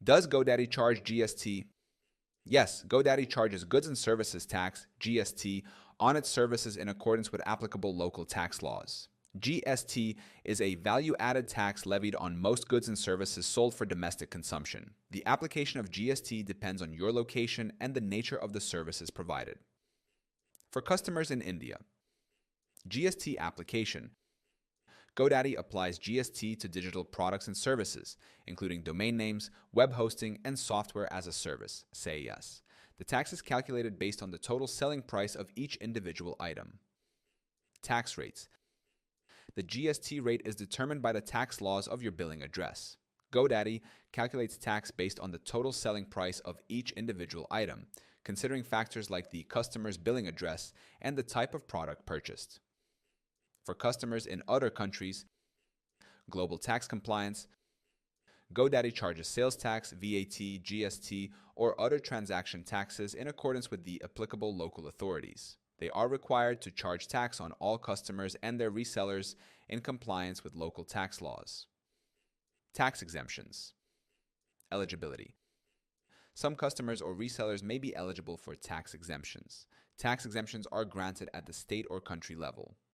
Does GoDaddy charge GST? Yes, GoDaddy charges Goods and Services Tax, GST, on its services in accordance with applicable local tax laws. GST is a value-added tax levied on most goods and services sold for domestic consumption. The application of GST depends on your location and the nature of the services provided. For customers in India, GST application. GoDaddy applies GST to digital products and services, including domain names, web hosting, and software as a service, SaaS. The tax is calculated based on the total selling price of each individual item. Tax rates. The GST rate is determined by the tax laws of your billing address. GoDaddy calculates tax based on the total selling price of each individual item, considering factors like the customer's billing address and the type of product purchased. For customers in other countries, global tax compliance, GoDaddy charges sales tax, VAT, GST, or other transaction taxes in accordance with the applicable local authorities. They are required to charge tax on all customers and their resellers in compliance with local tax laws. Tax exemptions. Eligibility. Some customers or resellers may be eligible for tax exemptions. Tax exemptions are granted at the state or country level.